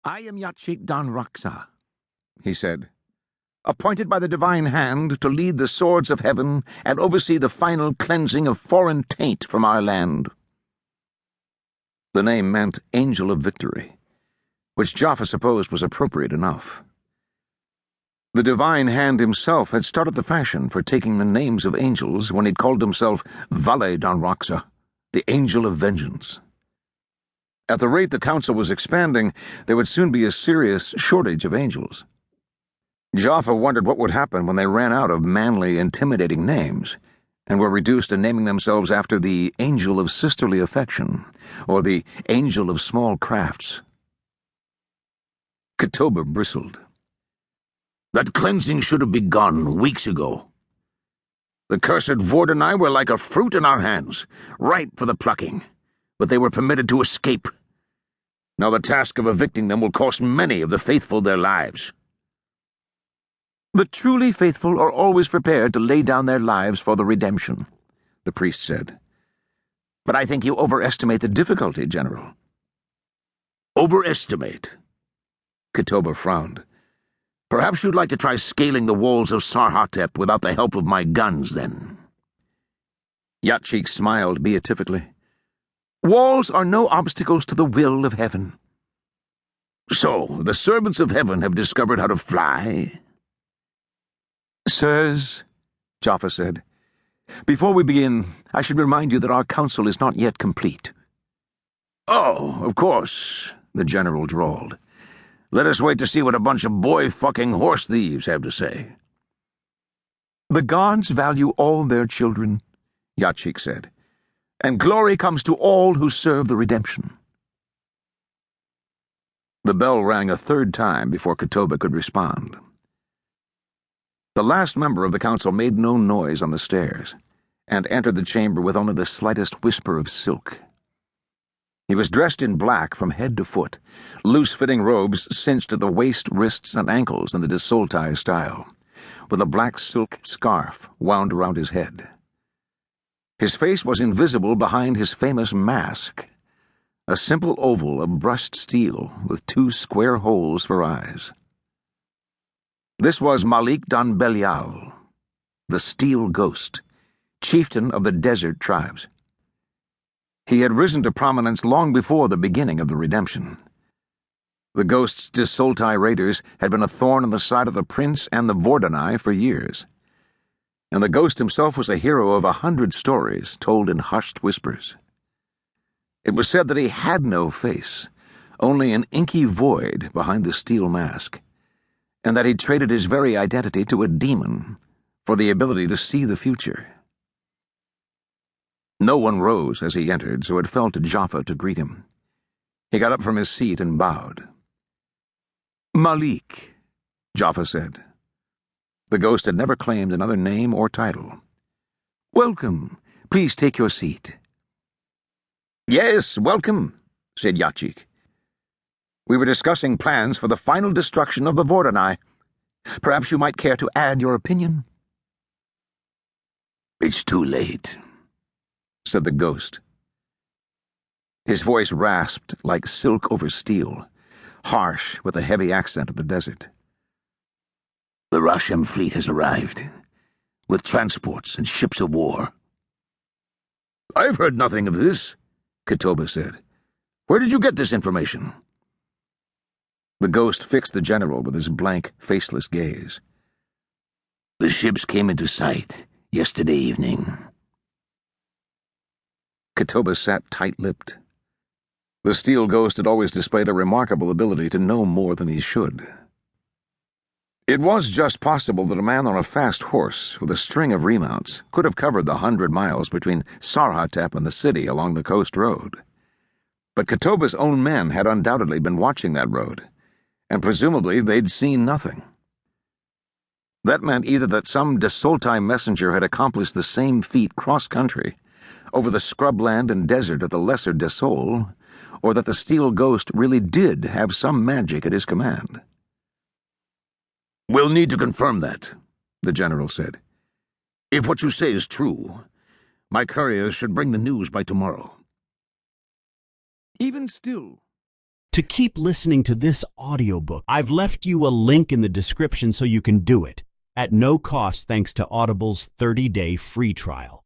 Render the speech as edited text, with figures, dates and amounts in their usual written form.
"I am Yachik Dan Raksa," he said, "appointed by the divine hand to lead the swords of heaven and oversee the final cleansing of foreign taint from our land." The name meant Angel of Victory, which Jaffa supposed was appropriate enough. The divine hand himself had started the fashion for taking the names of angels when he'd called himself Vale Dan Raksa, the Angel of Vengeance. At the rate the council was expanding, there would soon be a serious shortage of angels. Jaffa wondered what would happen when they ran out of manly, intimidating names and were reduced to naming themselves after the Angel of Sisterly Affection or the Angel of Small Crafts. Katoba bristled. "That cleansing should have begun weeks ago. The cursed Vordenai were like a fruit in our hands, ripe for the plucking, but they were permitted to escape. Now the task of evicting them will cost many of the faithful their lives." "The truly faithful are always prepared to lay down their lives for the redemption," the priest said. "But I think you overestimate the difficulty, General." "Overestimate?" Katoba frowned. "Perhaps you'd like to try scaling the walls of Sarhatep without the help of my guns, then." Yachik smiled beatifically. "Walls are no obstacles to the will of heaven." "So, the servants of heaven have discovered how to fly?" "Sirs," Jaffa said, "before we begin, I should remind you that our council is not yet complete." "Oh, of course," the general drawled. "Let us wait to see what a bunch of boy-fucking horse thieves have to say." "The gods value all their children," Yachik said, "and glory comes to all who serve the redemption." The bell rang a third time before Katoba could respond. The last member of the council made no noise on the stairs, and entered the chamber with only the slightest whisper of silk. He was dressed in black from head to foot, loose-fitting robes cinched at the waist, wrists, and ankles in the desoltai style, with a black silk scarf wound around his head. His face was invisible behind his famous mask, a simple oval of brushed steel with two square holes for eyes. This was Malik Dan Belial, the Steel Ghost, chieftain of the desert tribes. He had risen to prominence long before the beginning of the redemption. The Ghost's Desoltai raiders had been a thorn in the side of the prince and the Vordenai for years, and the Ghost himself was a hero of 100 stories told in hushed whispers. It was said that he had no face, only an inky void behind the steel mask, and that he traded his very identity to a demon for the ability to see the future. No one rose as he entered, so it fell to Jaffa to greet him. He got up from his seat and bowed. "Malik," Jaffa said. The Ghost had never claimed another name or title. "Welcome. Please take your seat." "Yes, welcome," said Yachik. "We were discussing plans for the final destruction of the Vordenai. Perhaps you might care to add your opinion." "It's too late," said the Ghost. His voice rasped like silk over steel, harsh with the heavy accent of the desert. "The Rashem fleet has arrived, with transports and ships of war." "I've heard nothing of this," Katoba said. "Where did you get this information?" The Ghost fixed the general with his blank, faceless gaze. "The ships came into sight yesterday evening." Katoba sat tight-lipped. The Steel Ghost had always displayed a remarkable ability to know more than he should. It was just possible that a man on a fast horse with a string of remounts could have covered the 100 miles between Sarhatep and the city along the coast road. But Katoba's own men had undoubtedly been watching that road, and presumably they'd seen nothing. That meant either that some Desoltai messenger had accomplished the same feat cross-country, over the scrubland and desert of the Lesser Desol, or that the Steel Ghost really did have some magic at his command. "We'll need to confirm that," the general said. "If what you say is true, my couriers should bring the news by tomorrow." "Even still," to keep listening to this audiobook. I've left you a link in the description so you can do it, at no cost thanks to Audible's 30-day free trial.